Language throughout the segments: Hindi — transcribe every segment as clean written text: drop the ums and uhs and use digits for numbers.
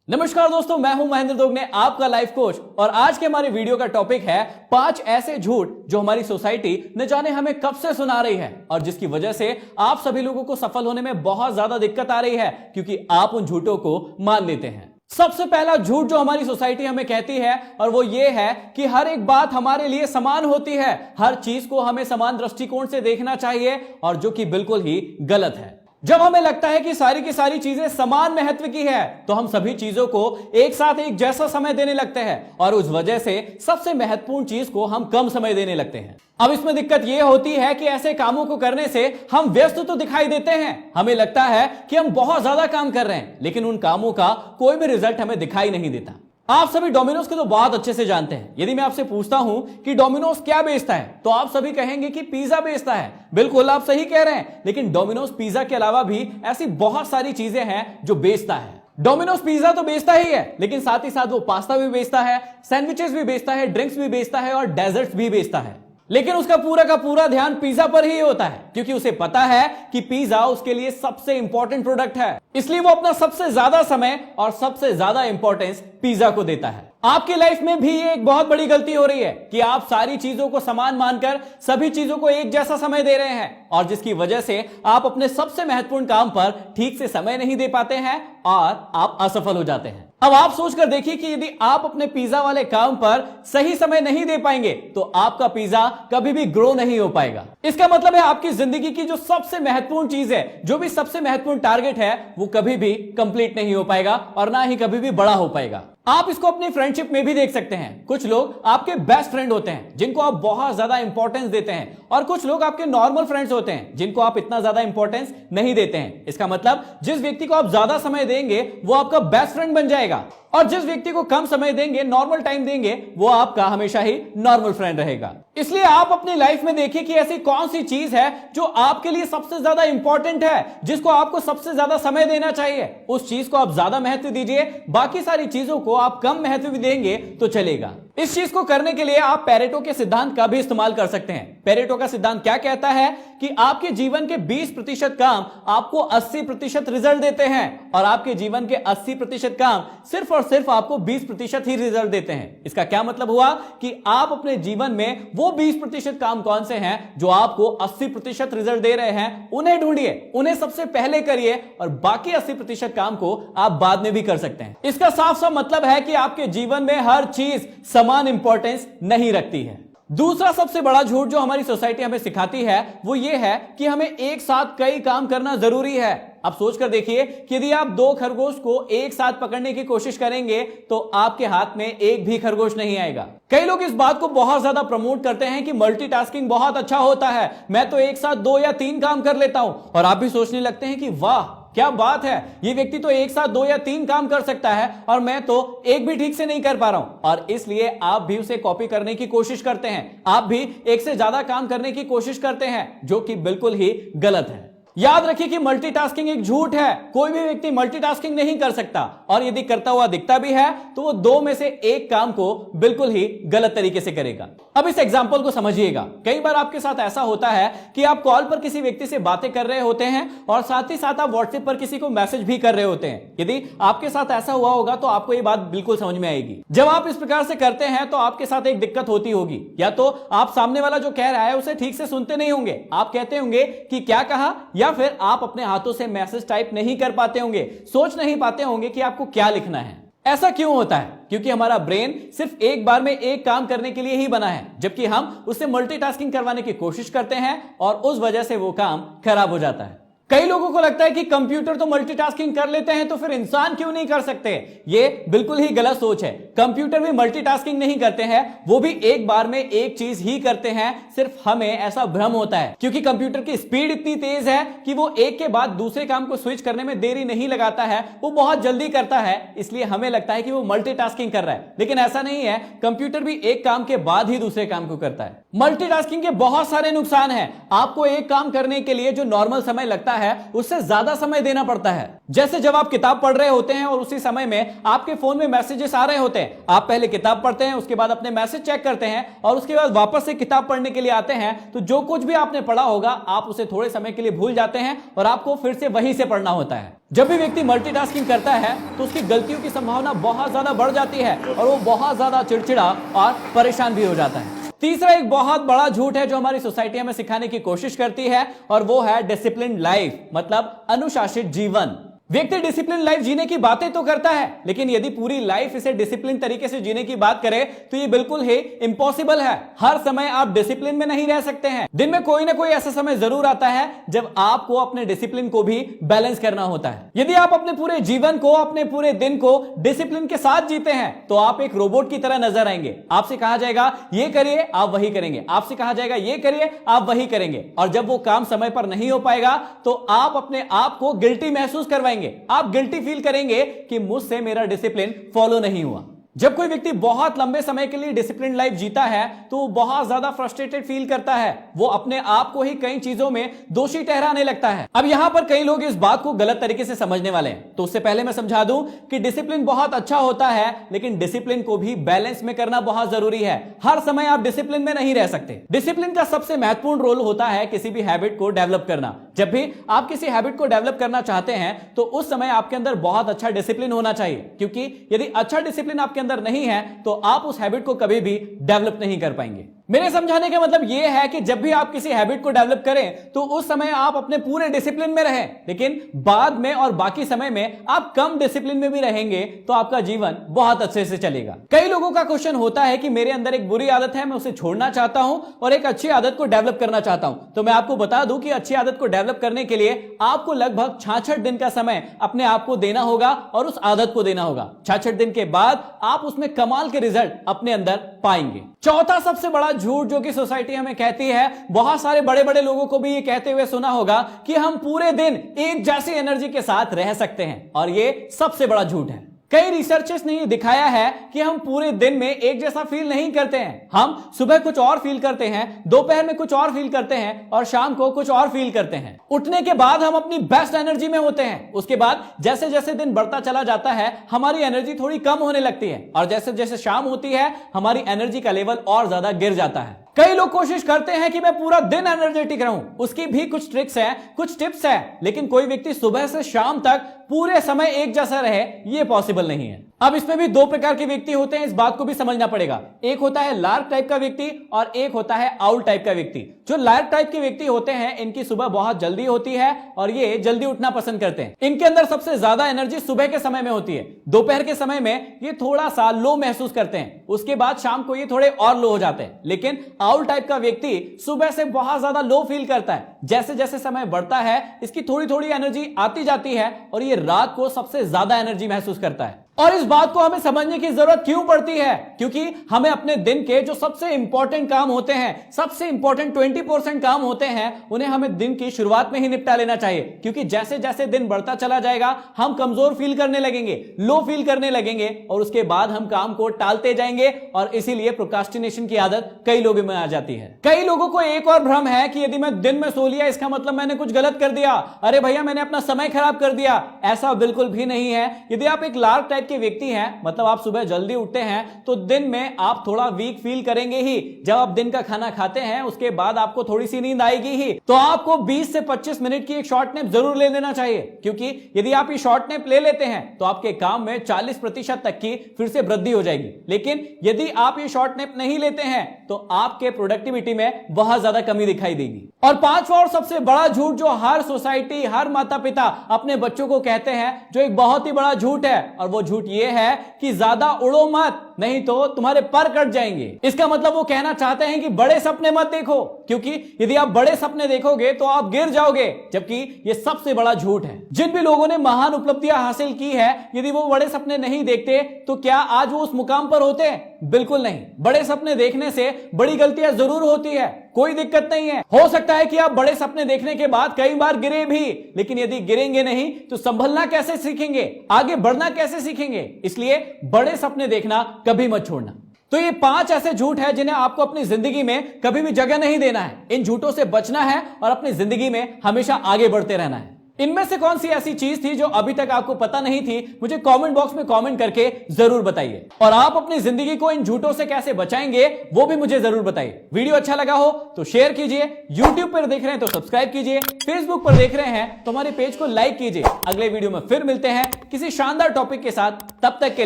नमस्कार दोस्तों, मैं हूं महेंद्र दोगने, आपका लाइफ कोच। और आज के हमारे वीडियो का टॉपिक है 5 ऐसे झूठ जो हमारी सोसाइटी न जाने हमें कब से सुना रही है और जिसकी वजह से आप सभी लोगों को सफल होने में बहुत ज्यादा दिक्कत आ रही है क्योंकि आप उन झूठों को मान लेते हैं। सबसे पहला झूठ जो हमारी सोसाइटी हमें कहती है और वो ये है कि हर एक बात हमारे लिए समान होती है, हर चीज को हमें समान दृष्टिकोण से देखना चाहिए, और जो कि बिल्कुल ही गलत है। जब हमें लगता है कि सारी की सारी चीजें समान महत्व की है तो हम सभी चीजों को एक साथ एक जैसा समय देने लगते हैं और उस वजह से सबसे महत्वपूर्ण चीज को हम कम समय देने लगते हैं। अब इसमें दिक्कत यह होती है कि ऐसे कामों को करने से हम व्यस्त तो दिखाई देते हैं, हमें लगता है कि हम बहुत ज्यादा काम कर रहे हैं, लेकिन उन कामों का कोई भी रिजल्ट हमें दिखाई नहीं देता। आप सभी डोमिनोज को तो बहुत अच्छे से जानते हैं। यदि मैं आपसे पूछता हूं कि डोमिनोज क्या बेचता है तो आप सभी कहेंगे कि पिज्जा बेचता है। बिल्कुल आप सही कह रहे हैं, लेकिन डोमिनोज पिज्जा के अलावा भी ऐसी बहुत सारी चीजें हैं जो बेचता है। डोमिनोज पिज्जा तो बेचता ही है, लेकिन साथ ही साथ वो पास्ता भी बेचता है, सैंडविचेस भी बेचता है, ड्रिंक्स भी बेचता है और डेजर्ट्स भी बेचता है। लेकिन उसका पूरा का पूरा ध्यान पिज्जा पर ही होता है क्योंकि उसे पता है कि पिज्जा उसके लिए सबसे इंपॉर्टेंट प्रोडक्ट है, इसलिए वो अपना सबसे ज्यादा समय और सबसे ज्यादा इंपॉर्टेंस पिज्जा को देता है। आपकी लाइफ में भी ये एक बहुत बड़ी गलती हो रही है कि आप सारी चीजों को समान मानकर सभी चीजों को एक जैसा समय दे रहे हैं और जिसकी वजह से आप अपने सबसे महत्वपूर्ण काम पर ठीक से समय नहीं दे पाते हैं और आप असफल हो जाते हैं। अब आप सोचकर देखिए कि यदि आप अपने पिज्जा वाले काम पर सही समय नहीं दे पाएंगे तो आपका पिज्जा कभी भी ग्रो नहीं हो पाएगा। इसका मतलब है आपकी जिंदगी की जो सबसे महत्वपूर्ण चीज है, जो भी सबसे महत्वपूर्ण टारगेट है, वो कभी भी कंप्लीट नहीं हो पाएगा और ना ही कभी भी बड़ा हो पाएगा। आप इसको अपनी फ्रेंडशिप में भी देख सकते हैं। कुछ लोग आपके बेस्ट फ्रेंड होते हैं जिनको आप बहुत ज्यादा इंपॉर्टेंस देते हैं और कुछ लोग आपके नॉर्मल फ्रेंड्स होते हैं जिनको आप इतना ज्यादा इंपॉर्टेंस नहीं देते हैं। इसका मतलब जिस व्यक्ति को आप ज्यादा समय देंगे वो आपका बेस्ट फ्रेंड बन जाएगा और जिस व्यक्ति को कम समय देंगे, नॉर्मल टाइम देंगे, वो आपका हमेशा ही नॉर्मल फ्रेंड रहेगा। इसलिए आप अपनी लाइफ में देखिए कि ऐसी कौन सी चीज है जो आपके लिए सबसे ज्यादा इंपॉर्टेंट है, जिसको आपको सबसे ज्यादा समय देना चाहिए। उस चीज को आप ज्यादा महत्व दीजिए, बाकी सारी चीजों को आप कम महत्व भी देंगे तो चलेगा। इस चीज को करने के लिए आप पेरेटो के सिद्धांत का भी इस्तेमाल कर सकते हैं। पेरेटो का सिद्धांत क्या कहता है कि आपके जीवन के 20% काम आपको 80% रिजल्ट देते हैं और आपके जीवन के 80% काम सिर्फ और सिर्फ आपको 20% ही रिजल्ट देते हैं। इसका क्या मतलब हुआ कि आप अपने जीवन में वो 20% काम कौन से हैं जो आपको 80% रिजल्ट दे रहे हैं, उन्हें ढूंढिए, उन्हें सबसे पहले करिए और बाकी 80% काम को आप बाद में भी कर सकते हैं। इसका साफ साफ मतलब है कि आपके जीवन में हर चीज समान इंपॉर्टेंस नहीं रखती है। दूसरा सबसे बड़ा झूठ जो हमारी सोसाइटी हमें सिखाती है वो ये है कि हमें एक साथ कई काम करना जरूरी है। अब सोचकर देखिए कि यदि आप 2 खरगोश को एक साथ पकड़ने की कोशिश करेंगे तो आपके हाथ में एक भी खरगोश नहीं आएगा। कई लोग इस बात को बहुत ज्यादा प्रमोट करते हैं कि मल्टीटास्किंग बहुत अच्छा होता है, मैं तो एक साथ 2 या 3 काम कर लेता हूं, और आप भी सोचने लगते हैं कि वाह क्या बात है, ये व्यक्ति तो एक साथ 2 या 3 काम कर सकता है और मैं तो एक भी ठीक से नहीं कर पा रहा हूं। और इसलिए आप भी उसे कॉपी करने की कोशिश करते हैं, आप भी एक से ज्यादा काम करने की कोशिश करते हैं, जो कि बिल्कुल ही गलत है। याद रखिए कि मल्टीटास्किंग एक झूठ है। कोई भी व्यक्ति मल्टीटास्किंग नहीं कर सकता और यदि करता हुआ दिखता भी है तो वो 2 में से 1 काम को बिल्कुल ही गलत तरीके से करेगा। अब इस एग्जांपल को समझिएगा। कई बार आपके साथ ऐसा होता है कि आप कॉल पर किसी व्यक्ति से बातें कर रहे होते हैं और साथ ही साथ आप व्हाट्सएप पर किसी को मैसेज भी कर रहे होते हैं। यदि आपके साथ ऐसा हुआ होगा तो आपको ये बात बिल्कुल समझ में आएगी। जब आप इस प्रकार से करते हैं तो आपके साथ एक दिक्कत होती होगी, या तो आप सामने वाला जो कह रहा है उसे ठीक से सुनते नहीं होंगे, आप कहते होंगे कि क्या कहा, या फिर आप अपने हाथों से मैसेज टाइप नहीं कर पाते होंगे, सोच नहीं पाते होंगे कि आपको क्या लिखना है। ऐसा क्यों होता है? क्योंकि हमारा ब्रेन सिर्फ एक बार में एक काम करने के लिए ही बना है, जबकि हम उससे मल्टीटास्किंग करवाने की कोशिश करते हैं और उस वजह से वो काम खराब हो जाता है। कई लोगों को लगता है कि कंप्यूटर तो मल्टीटास्किंग कर लेते हैं तो फिर इंसान क्यों नहीं कर सकते। ये बिल्कुल ही गलत सोच है। कंप्यूटर भी मल्टीटास्किंग नहीं करते हैं, वो भी एक बार में एक चीज ही करते हैं, सिर्फ हमें ऐसा भ्रम होता है क्योंकि कंप्यूटर की स्पीड इतनी तेज है कि वो एक के बाद दूसरे काम को स्विच करने में देरी नहीं लगाता है, वो बहुत जल्दी करता है, इसलिए हमें लगता है कि वो मल्टीटास्किंग कर रहा है, लेकिन ऐसा नहीं है। कंप्यूटर भी एक काम के बाद ही दूसरे काम को करता है। मल्टीटास्किंग के बहुत सारे नुकसान हैं। आपको एक काम करने के लिए जो नॉर्मल समय लगता है है उससे ज्यादा समय देना पड़ता है। जैसे जब आप किताब पढ़ रहे होते हैं और उसी समय में आपके फोन में मैसेजेस आ रहे होते हैं, आप पहले किताब पढ़ते हैं, उसके बाद अपने मैसेज चेक करते हैं और उसके बाद वापस से किताब पढ़ने के लिए आते हैं, तो जो कुछ भी आपने पढ़ा होगा आप उसे थोड़े समय के लिए भूल जाते हैं और आपको फिर से वहीं से पढ़ना होता है। जब भी व्यक्ति मल्टीटास्किंग करता है तो उसकी गलतियों की संभावना बहुत ज्यादा बढ़ जाती है और वो बहुत ज्यादा चिड़चिड़ा और परेशान भी हो जाता है। तीसरा एक बहुत बड़ा झूठ है जो हमारी सोसाइटी हमें सिखाने की कोशिश करती है और वो है डिसिप्लिन लाइफ, मतलब अनुशासित जीवन। व्यक्ति डिसिप्लिन लाइफ जीने की बातें तो करता है, लेकिन यदि पूरी लाइफ इसे डिसिप्लिन तरीके से जीने की बात करे तो ये बिल्कुल ही इम्पॉसिबल है। हर समय आप डिसिप्लिन में नहीं रह सकते हैं। दिन में कोई ना कोई ऐसा समय जरूर आता है जब आपको अपने डिसिप्लिन को भी बैलेंस करना होता है। यदि आप अपने पूरे जीवन को, अपने पूरे दिन को डिसिप्लिन के साथ जीते हैं तो आप एक रोबोट की तरह नजर आएंगे। आपसे कहा जाएगा ये करिए, आप वही करेंगे, आपसे कहा जाएगा ये करिए, आप वही करेंगे, और जब वो काम समय पर नहीं हो पाएगा तो आप अपने आप को गिल्टी महसूस करवाएंगे। आप गिल्टी फील करेंगे कि मुझसे मेरा डिसिप्लिन फॉलो नहीं हुआ। जब कोई व्यक्ति बहुत लंबे समय के लिए डिसिप्लिन लाइफ जीता है तो वो बहुत ज्यादा फ्रस्ट्रेटेड फील करता है। वो अपने आप को ही कई चीजों में दोषी ठहराने लगता है। अब यहां पर कई लोग इस बात को गलत तरीके से समझने वाले हैं, तो उससे पहले मैं समझा दूं कि डिसिप्लिन बहुत अच्छा होता है, लेकिन डिसिप्लिन को भी बैलेंस में करना बहुत जरूरी है। हर समय आप डिसिप्लिन में नहीं रह सकते। डिसिप्लिन का सबसे महत्वपूर्ण रोल होता है किसी भी हैबिट को डेवलप करना। जब भी आप किसी हैबिट को डेवलप करना चाहते हैं तो उस समय आपके अंदर बहुत अच्छा डिसिप्लिन होना चाहिए, क्योंकि यदि अच्छा डिसिप्लिन आपके अंदर नहीं है तो आप उस हैबिट को कभी भी डेवलप नहीं कर पाएंगे। मेरे समझाने का मतलब यह है कि जब भी आप किसी हैबिट को डेवलप करें तो उस समय आप अपने पूरे डिसिप्लिन में रहें, लेकिन बाद में और बाकी समय में आप कम डिसिप्लिन में भी रहेंगे तो आपका जीवन बहुत अच्छे से चलेगा। कई लोगों का क्वेश्चन होता है कि मेरे अंदर एक बुरी आदत है, मैं उसे छोड़ना चाहता हूं और एक अच्छी आदत को डेवलप करना चाहता हूं। तो मैं आपको बता दूं कि अच्छी आदत को डेवलप करने के लिए आपको लगभग 66 दिन का समय अपने आप को देना होगा और उस आदत को देना होगा। 66 दिन के बाद आप उसमें कमाल के रिजल्ट अपने अंदर पाएंगे। चौथा सबसे बड़ा झूठ जो कि सोसाइटी हमें कहती है, बहुत सारे बड़े बड़े लोगों को भी ये कहते हुए सुना होगा कि हम पूरे दिन एक जैसी एनर्जी के साथ रह सकते हैं, और ये सबसे बड़ा झूठ है। कई रिसर्चर्स ने ये दिखाया है कि हम पूरे दिन में एक जैसा फील नहीं करते हैं। हम सुबह कुछ और फील करते हैं, दोपहर में कुछ और फील करते हैं और शाम को कुछ और फील करते हैं। उठने के बाद हम अपनी बेस्ट एनर्जी में होते हैं। उसके बाद जैसे जैसे दिन बढ़ता चला जाता है हमारी एनर्जी थोड़ी कम होने लगती है और जैसे जैसे शाम होती है हमारी एनर्जी का लेवल और ज्यादा गिर जाता है। कई लोग कोशिश करते हैं कि मैं पूरा दिन एनर्जेटिक रहूं। उसकी भी कुछ ट्रिक्स हैं, कुछ टिप्स हैं, लेकिन कोई व्यक्ति सुबह से शाम तक पूरे समय एक जैसा रहे, यह पॉसिबल नहीं है। अब इसमें भी दो प्रकार के व्यक्ति होते हैं, इस बात को भी समझना पड़ेगा। एक होता है लार्क टाइप का व्यक्ति और एक होता है आउल टाइप का व्यक्ति। जो लार्क टाइप के व्यक्ति होते हैं इनकी सुबह बहुत जल्दी होती है और ये जल्दी उठना पसंद करते हैं। इनके अंदर सबसे ज्यादा एनर्जी सुबह के समय में होती है। दोपहर के समय में ये थोड़ा सा लो महसूस करते हैं, उसके बाद शाम को ये थोड़े और लो हो जाते हैं। लेकिन आउल टाइप का व्यक्ति सुबह से बहुत ज्यादा लो फील करता है। जैसे जैसे समय बढ़ता है इसकी थोड़ी थोड़ी एनर्जी आती जाती है और ये रात को सबसे ज्यादा एनर्जी महसूस करता है। और इस बात को हमें समझने की जरूरत क्यों पड़ती है? क्योंकि हमें अपने दिन के जो सबसे इंपॉर्टेंट काम होते हैं, सबसे इंपॉर्टेंट 20% काम होते हैं, उन्हें हमें दिन की शुरुआत में ही निपटा लेना चाहिए। क्योंकि जैसे जैसे दिन बढ़ता चला जाएगा हम कमजोर फील करने लगेंगे, लो फील करने लगेंगे और उसके बाद हम काम को टालते जाएंगे और इसीलिए प्रोक्रास्टिनेशन की आदत कई लोगों में आ जाती है। कई लोगों को एक और भ्रम है कि यदि मैं दिन में सो लिया इसका मतलब मैंने कुछ गलत कर दिया, अरे भैया मैंने अपना समय खराब कर दिया। ऐसा बिल्कुल भी नहीं है। यदि आप एक लार्क टाइप के व्यक्ति हैं, मतलब आप सुबह जल्दी उठते हैं, तो दिन में आप थोड़ा वीक फील करेंगे ही। जब आप दिन का खाना खाते हैं उसके बाद आपको थोड़ी सी नींद आएगी ही, तो आपको 20 से 25 मिनट की एक शॉर्ट नैप जरूर ले लेना चाहिए। क्योंकि यदि आप ये शॉर्ट नैप ले लेते हैं तो आपके काम में 40% तक की फिर से वृद्धि हो जाएगी। लेकिन यदि आप ये शॉर्ट नैप नहीं लेते हैं तो आपके प्रोडक्टिविटी में बहुत ज्यादा कमी दिखाई देगी। और पांचवा और सबसे बड़ा झूठ जो हर सोसाइटी, हर माता पिता अपने बच्चों को कहते हैं, जो एक बहुत ही बड़ा झूठ है, और वो झूठ ये है कि ज्यादा उड़ो मत, नहीं तो तुम्हारे पर कट जाएंगे। इसका मतलब वो कहना चाहते हैं कि बड़े सपने मत देखो, क्योंकि यदि आप बड़े सपने देखोगे तो आप गिर जाओगे। जबकि ये सबसे बड़ा झूठ है। जिन भी लोगों ने महान उपलब्धियां हासिल की है, यदि वो बड़े सपने नहीं देखते तो क्या आज वो उस मुकाम पर होते? बिल्कुल नहीं। बड़े सपने देखने से बड़ी गलतियां जरूर होती है, कोई दिक्कत नहीं है। हो सकता है कि आप बड़े सपने देखने के बाद कई बार गिरे भी, लेकिन यदि गिरेंगे नहीं तो संभलना कैसे सीखेंगे, आगे बढ़ना कैसे सीखेंगे? इसलिए बड़े सपने देखना कभी मत छोड़ना। तो ये 5 ऐसे झूठ है जिन्हें आपको अपनी जिंदगी में कभी भी जगह नहीं देना है। इन झूठों से बचना है और अपनी जिंदगी में हमेशा आगे बढ़ते रहना है। इनमें से कौन सी ऐसी चीज थी जो अभी तक आपको पता नहीं थी, मुझे कमेंट बॉक्स में कमेंट करके जरूर बताइए। और आप अपनी जिंदगी को इन झूठों से कैसे बचाएंगे वो भी मुझे जरूर बताइए। वीडियो अच्छा लगा हो तो शेयर कीजिए, यूट्यूब पर देख रहे हैं तो सब्सक्राइब कीजिए, फेसबुक पर देख रहे हैं तो हमारे पेज को लाइक कीजिए। अगले वीडियो में फिर मिलते हैं किसी शानदार टॉपिक के साथ। तब तक के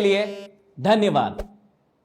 लिए धन्यवाद।